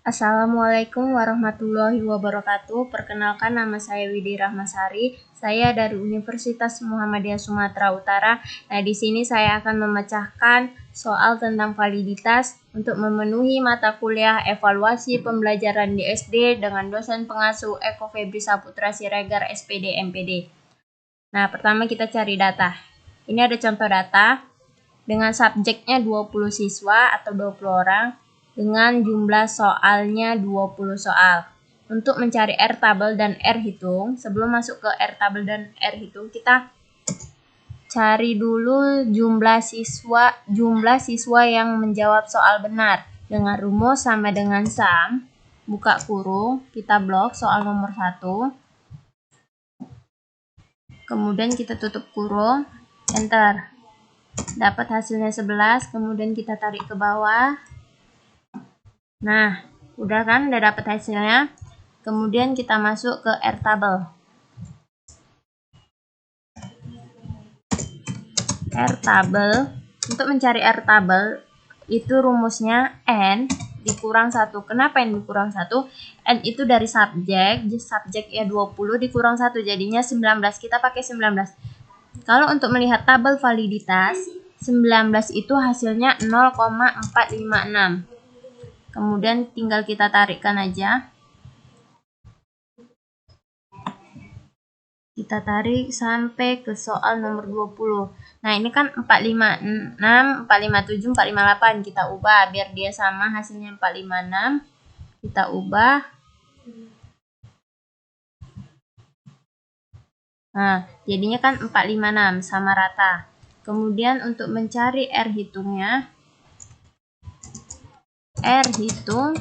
Assalamualaikum warahmatullahi wabarakatuh. Perkenalkan, nama saya Widi Rahmasari. Saya dari Universitas Muhammadiyah Sumatera Utara. Nah, di sini saya akan memecahkan soal tentang validitas untuk memenuhi mata kuliah evaluasi pembelajaran di SD dengan dosen pengasuh Eko Febri Saputra Siregar SPD MPD. Nah, pertama kita cari data. Ini ada contoh data dengan subjeknya 20 siswa atau 20 orang dengan jumlah soalnya 20 soal. Untuk mencari R tabel dan R hitung, sebelum masuk ke R tabel dan R hitung, kita cari dulu jumlah siswa yang menjawab soal benar. Dengan rumus sama dengan sum, buka kurung, kita blok soal nomor 1. Kemudian kita tutup kurung, enter. Dapat hasilnya 11, kemudian kita tarik ke bawah. Nah, udah kan, udah dapat hasilnya. Kemudian kita masuk ke R tabel. R tabel, untuk mencari R tabel itu rumusnya N dikurang 1. Kenapa N dikurang 1? N itu dari subjek ya 20 dikurang 1 jadinya 19. Kita pakai 19. Kalau untuk melihat tabel validitas, 19 itu hasilnya 0,456. Kemudian tinggal kita tarikkan aja. Kita tarik sampai ke soal nomor 20. Nah, ini kan 456, 457, 458. Kita ubah biar dia sama hasilnya 456. Kita ubah. Nah, jadinya kan 456 sama rata. Kemudian untuk mencari R hitungnya, R hitung,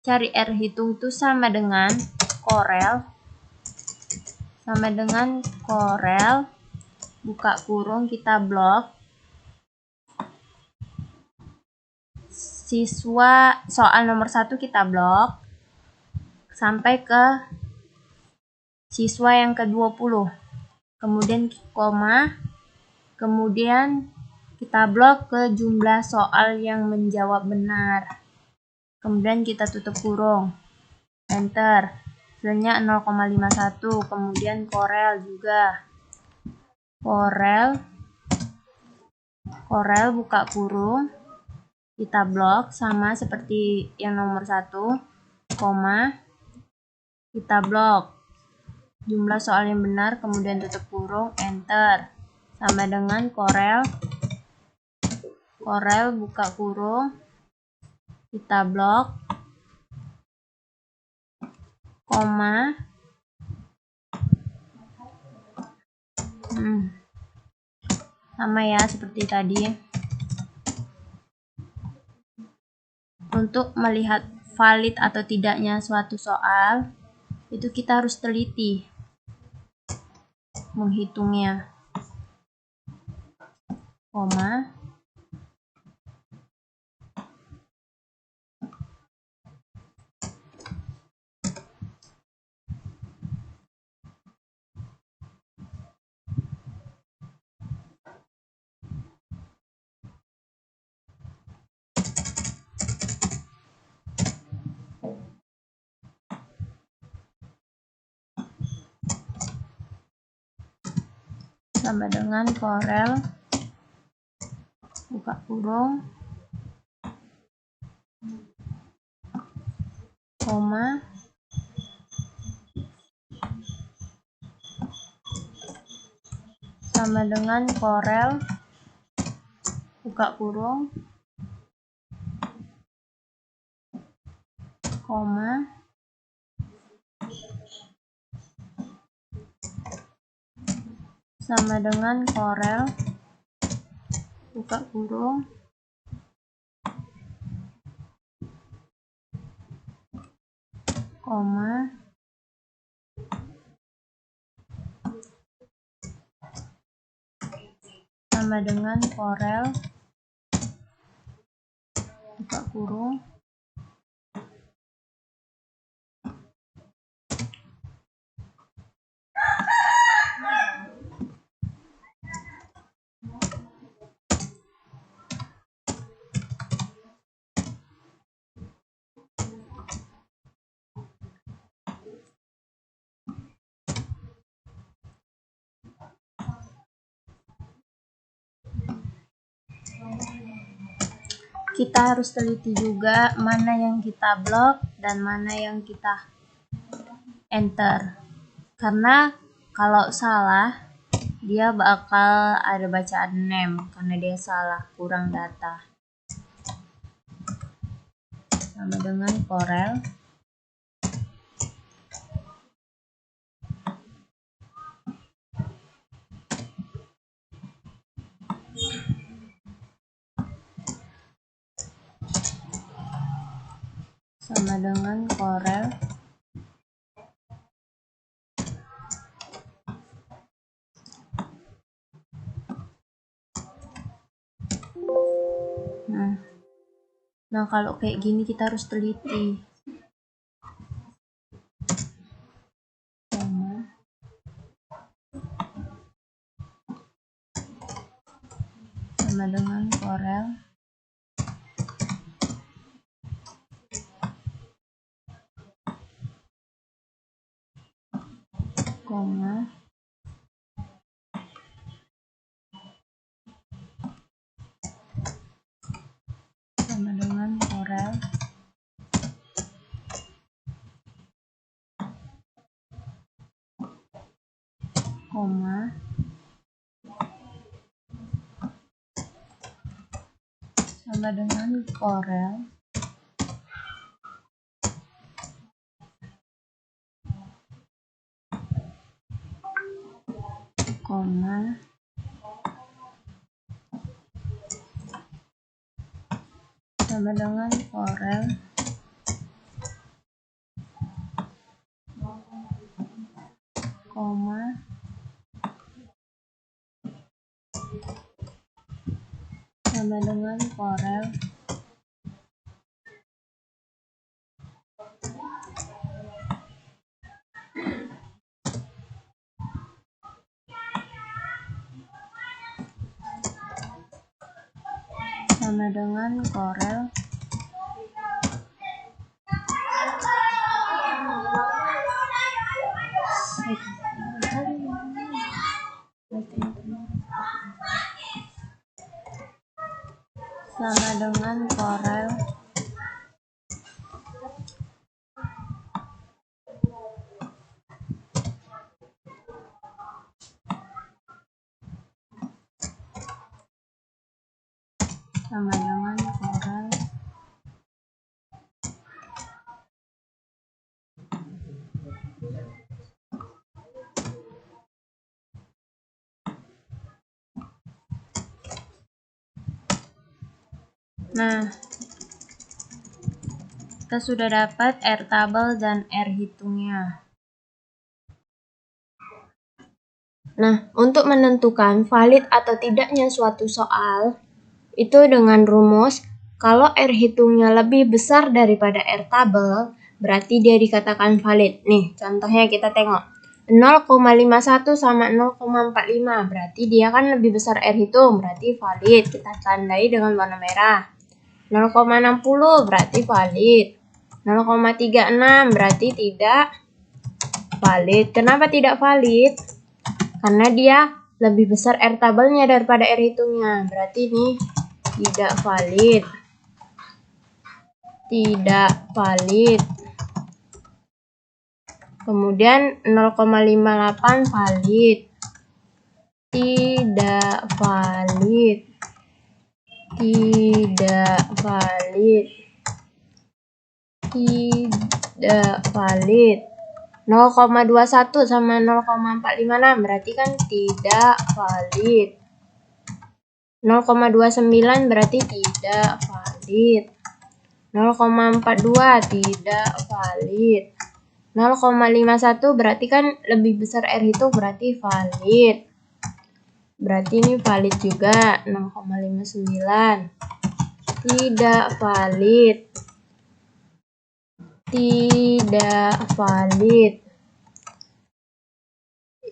cari R hitung itu sama dengan Corel, buka kurung, kita blok siswa soal nomor 1 kita blok sampai ke siswa yang ke-20, kemudian koma, kemudian kita blok ke jumlah soal yang menjawab benar, kemudian kita tutup kurung, enter. Hasilnya 0,51. Kemudian Corel juga, Corel buka kurung, kita blok sama seperti yang nomor 1, koma, kita blok jumlah soal yang benar, kemudian tutup kurung, enter. Sama dengan Corel buka kurung, kita blok, koma, sama ya seperti tadi. Untuk melihat valid atau tidaknya suatu soal, itu kita harus teliti menghitungnya. Koma, sama dengan Corel buka kurung, koma, sama dengan Corel buka kurung, koma, sama dengan Corel buka kurung, koma, sama dengan Corel buka kurung, kita harus teliti juga mana yang kita blok dan mana yang kita enter. Karena kalau salah, dia bakal ada bacaan name karena dia salah, kurang data. Sama dengan Corel. Sama dengan Corel. Nah, kalau kayak gini kita harus teliti. Sama dengan Corel. Koma. Sama dengan Corel. Koma. Sama dengan Corel. Koma. Sama dengan Corel. Koma. Sama dengan Corel. Sama dengan Corel. Sama dengan Corel. Sama dengan Corel. Nah, kita sudah dapat Airtable dan Airhitungnya. Nah, untuk menentukan valid atau tidaknya suatu soal, itu dengan rumus, kalau Airhitungnya lebih besar daripada Airtable, berarti dia dikatakan valid. Nih, contohnya kita tengok. 0,51 sama 0,45, berarti dia kan lebih besar Airhitung, berarti valid. Kita tandai dengan warna merah. 0,60 berarti valid. 0,36 berarti tidak valid. Kenapa tidak valid? Karena dia lebih besar Airtable-nya daripada Airhitungnya. Berarti ini tidak valid. Tidak valid. Kemudian 0,58 valid. Tidak valid. Tidak valid. Tidak valid. 0,21 sama 0,456 berarti kan tidak valid. 0,29 berarti tidak valid. 0,42 tidak valid. 0,51 berarti kan lebih besar Airhitung, berarti valid. Berarti ini valid juga. 0,59 tidak valid. Tidak valid.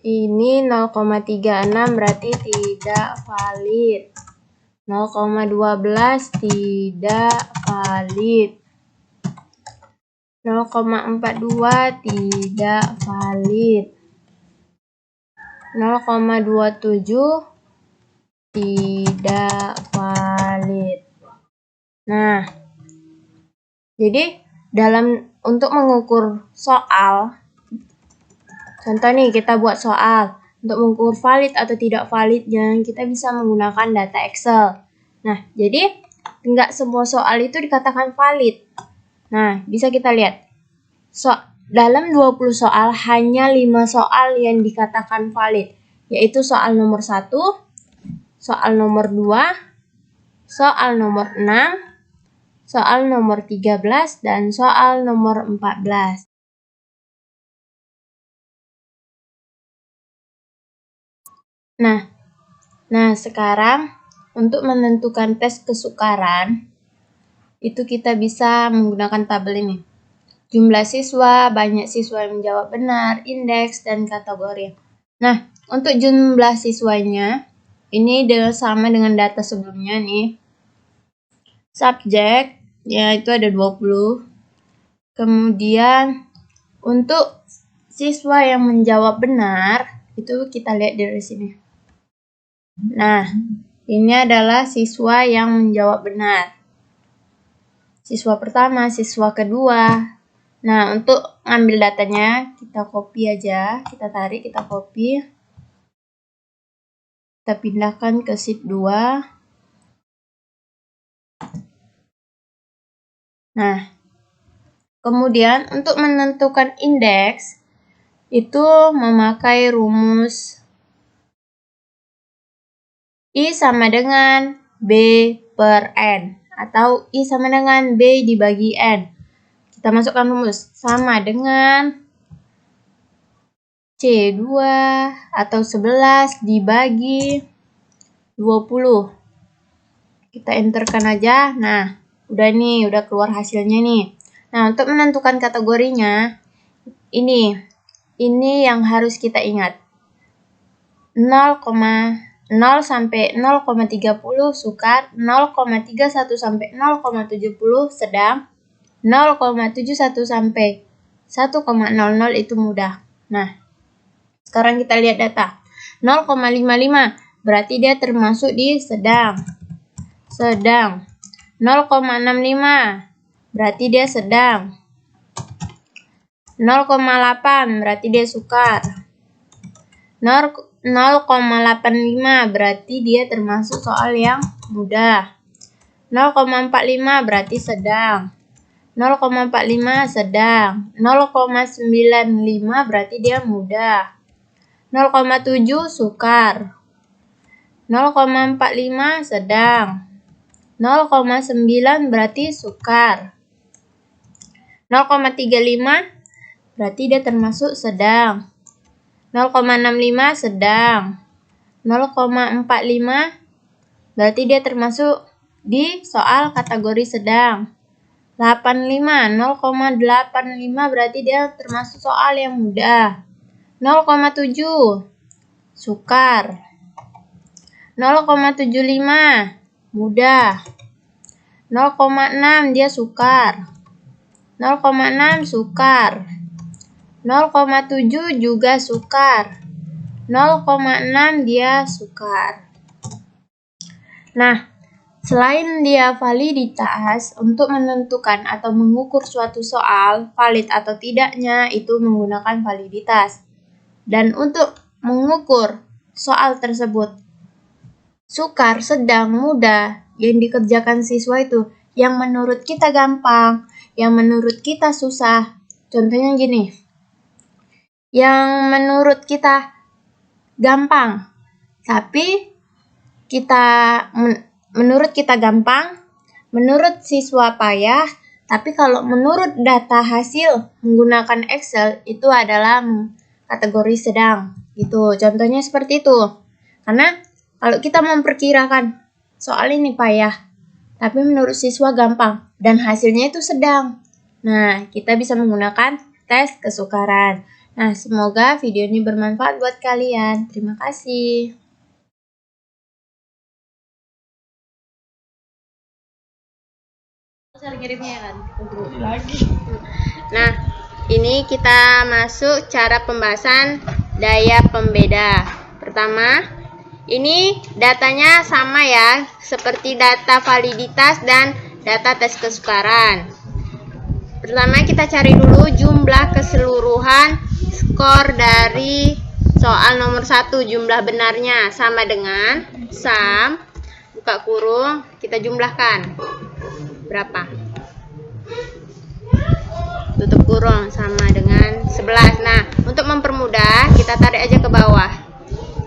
Ini 0,36 berarti tidak valid. 0,12 tidak valid. 0,42 tidak valid. 0,27 tidak valid. Nah, jadi untuk mengukur soal, contoh nih kita buat soal. Untuk mengukur valid atau tidak validnya, kita bisa menggunakan data Excel. Nah, jadi nggak semua soal itu dikatakan valid. Nah, bisa kita lihat. Dalam 20 soal, hanya 5 soal yang dikatakan valid, yaitu soal nomor 1, soal nomor 2, soal nomor 6, soal nomor 13, dan soal nomor 14. Nah, sekarang untuk menentukan tes kesukaran, itu kita bisa menggunakan tabel ini. Jumlah siswa, banyak siswa yang menjawab benar, indeks, dan kategori. Nah, untuk jumlah siswanya, ini sama dengan data sebelumnya nih. Subjek, ya itu ada 20. Kemudian, untuk siswa yang menjawab benar, itu kita lihat dari sini. Nah, ini adalah siswa yang menjawab benar. Siswa pertama, siswa kedua. Nah, untuk ngambil datanya, kita copy aja. Kita tarik, kita copy. Kita pindahkan ke sheet 2. Nah, kemudian untuk menentukan indeks, itu memakai rumus I sama dengan B per N, atau I sama dengan B dibagi N. Kita masukkan rumus sama dengan C2 atau 11 dibagi 20. Kita enterkan aja. Nah, udah keluar hasilnya nih. Nah, untuk menentukan kategorinya, ini yang harus kita ingat. 0 sampai 0,30 sukar, 0,31 sampai 0,70 sedang, 0,71 sampai 1,00 itu mudah. Nah, sekarang kita lihat data. 0,55 berarti dia termasuk di sedang. 0,65 berarti dia sedang. 0,8 berarti dia sukar. 0,85 berarti dia termasuk soal yang mudah. 0,45 berarti sedang. 0,45 sedang. 0,95 berarti dia mudah. 0,7 sukar. 0,45 sedang. 0,9 berarti sukar. 0,35 berarti dia termasuk sedang. 0,65 sedang. 0,45 berarti dia termasuk di soal kategori sedang. 0,85 berarti dia termasuk soal yang mudah. 0,7 sukar. 0,75 mudah. 0,6 dia sukar. 0,6 sukar. 0,7 juga sukar. 0,6 dia sukar. Nah, selain dia validitas, untuk menentukan atau mengukur suatu soal valid atau tidaknya itu menggunakan validitas. Dan untuk mengukur soal tersebut sukar, sedang, mudah yang dikerjakan siswa itu yang menurut kita gampang, yang menurut kita susah. Contohnya gini. Yang menurut kita gampang, tapi menurut kita gampang, menurut siswa payah, tapi kalau menurut data hasil menggunakan Excel itu adalah kategori sedang. Gitu. Contohnya seperti itu. Karena kalau kita memperkirakan soal ini payah, tapi menurut siswa gampang dan hasilnya itu sedang. Nah, kita bisa menggunakan tes kesukaran. Nah, semoga video ini bermanfaat buat kalian. Terima kasih. Nah, ini kita masuk cara pembahasan daya pembeda. Pertama, ini datanya sama ya, seperti data validitas dan data tes kesukaran. Pertama kita cari dulu jumlah keseluruhan skor dari soal nomor 1, jumlah benarnya sama dengan sum, buka kurung, kita jumlahkan. Berapa? Tutup kurung sama dengan 11. Nah, untuk mempermudah kita tarik aja ke bawah.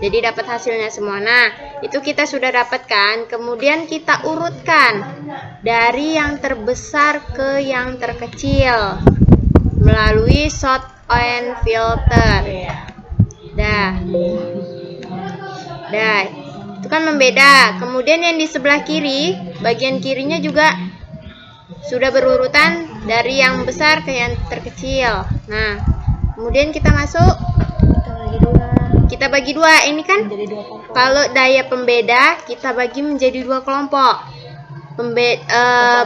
Jadi dapat hasilnya semua. Nah, itu kita sudah dapatkan. Kemudian kita urutkan dari yang terbesar ke yang terkecil melalui sort and filter. Dah. Itu kan membeda. Kemudian yang di sebelah kiri, bagian kirinya juga sudah berurutan dari yang besar ke yang terkecil. Nah, kemudian kita masuk. Kita bagi dua, ini kan kalau daya pembeda kita bagi menjadi 2 kelompok.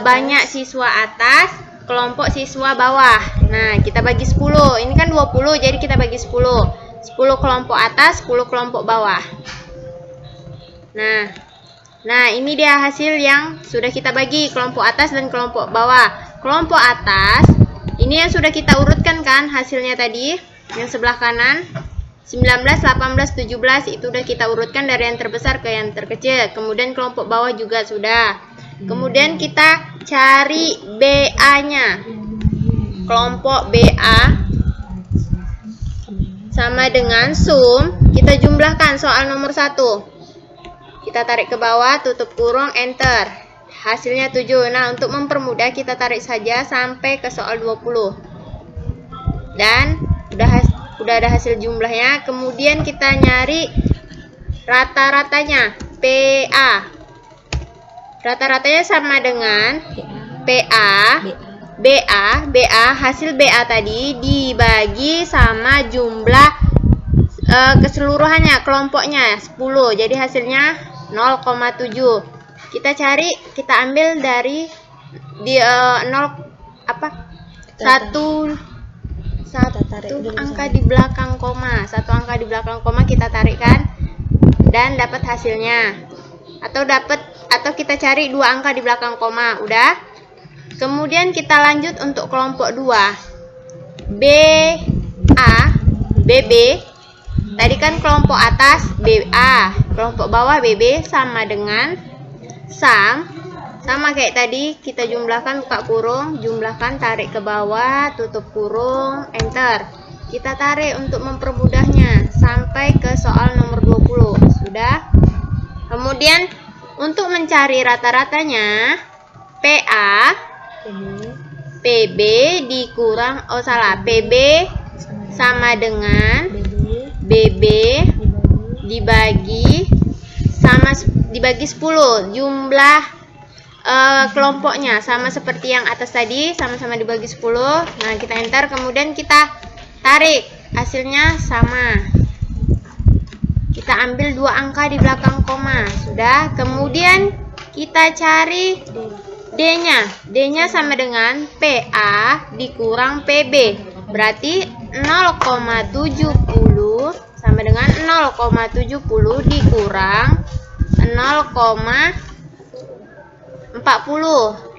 Banyak siswa atas, kelompok siswa bawah. Nah, kita bagi 10. Ini kan 20, jadi kita bagi 10. 10 kelompok atas, 10 kelompok bawah. Nah, ini dia hasil yang sudah kita bagi, kelompok atas dan kelompok bawah. Kelompok atas, ini yang sudah kita urutkan kan hasilnya tadi, yang sebelah kanan. 19, 18, 17 itu udah kita urutkan dari yang terbesar ke yang terkecil. Kemudian kelompok bawah juga sudah. Kemudian kita cari BA-nya. Kelompok BA sama dengan sum, kita jumlahkan soal nomor 1. Kita tarik ke bawah, tutup kurung, enter. Hasilnya 7. Nah, untuk mempermudah kita tarik saja sampai ke soal 20. Dan udah ada hasil jumlahnya. Kemudian kita nyari rata-ratanya, PA. Rata-ratanya sama dengan PA, BA, hasil BA tadi dibagi sama jumlah keseluruhannya, kelompoknya 10. Jadi hasilnya 0,7. Kita ambil dari satu angka di belakang koma. Satu angka di belakang koma kita tarikkan dan dapat hasilnya. Atau kita cari 2 angka di belakang koma. Udah. Kemudian kita lanjut untuk kelompok 2. BB. Tadi kan kelompok atas BA, kelompok bawah BB sama dengan sum. Sama kayak tadi, kita jumlahkan, buka kurung, jumlahkan, tarik ke bawah, tutup kurung, enter. Kita tarik untuk mempermudahnya sampai ke soal nomor 20. Sudah. Kemudian untuk mencari rata-ratanya, PA, PB dikurang, PB sama dengan BB dibagi 10. Jumlah kelompoknya sama seperti yang atas tadi, sama-sama dibagi 10. Nah, kita enter, kemudian kita tarik, hasilnya sama. Kita ambil 2 angka di belakang koma. Sudah. Kemudian kita cari D-nya. D-nya sama dengan PA dikurang PB. Berarti 0,70 sama dengan 0,70 dikurang 0,40.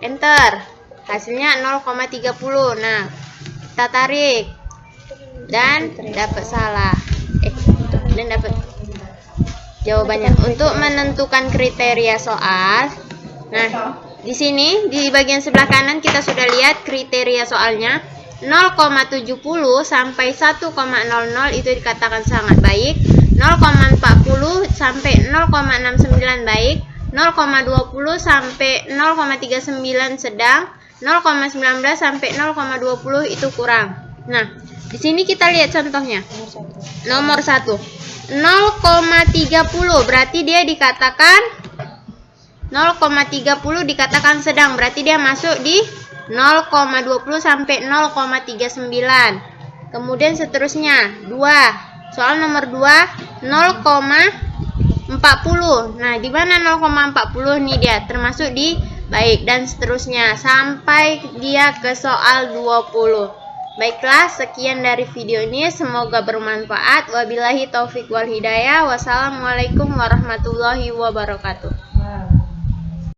Enter. Hasilnya 0,30. Nah, kita tarik dan dapat salah. Dan dapat jawabannya. Untuk menentukan kriteria soal. Nah, di sini di bagian sebelah kanan kita sudah lihat kriteria soalnya. 0,70 sampai 1,00 itu dikatakan sangat baik. 0,40 sampai 0,69 baik. 0,20 sampai 0,39 sedang. 0,19 sampai 0,20 itu kurang. Nah, di sini kita lihat contohnya. Nomor 1. 0,30 berarti dia dikatakan 0,30 dikatakan sedang, berarti dia masuk di 0,20 sampai 0,39. Kemudian seterusnya 2. Soal nomor 2 0,40. Nah, di mana 0,40 nih dia termasuk di baik dan seterusnya sampai dia ke soal 20. Baiklah, sekian dari video ini, semoga bermanfaat. Wabillahi taufik wal hidayah. Wassalamualaikum warahmatullahi wabarakatuh.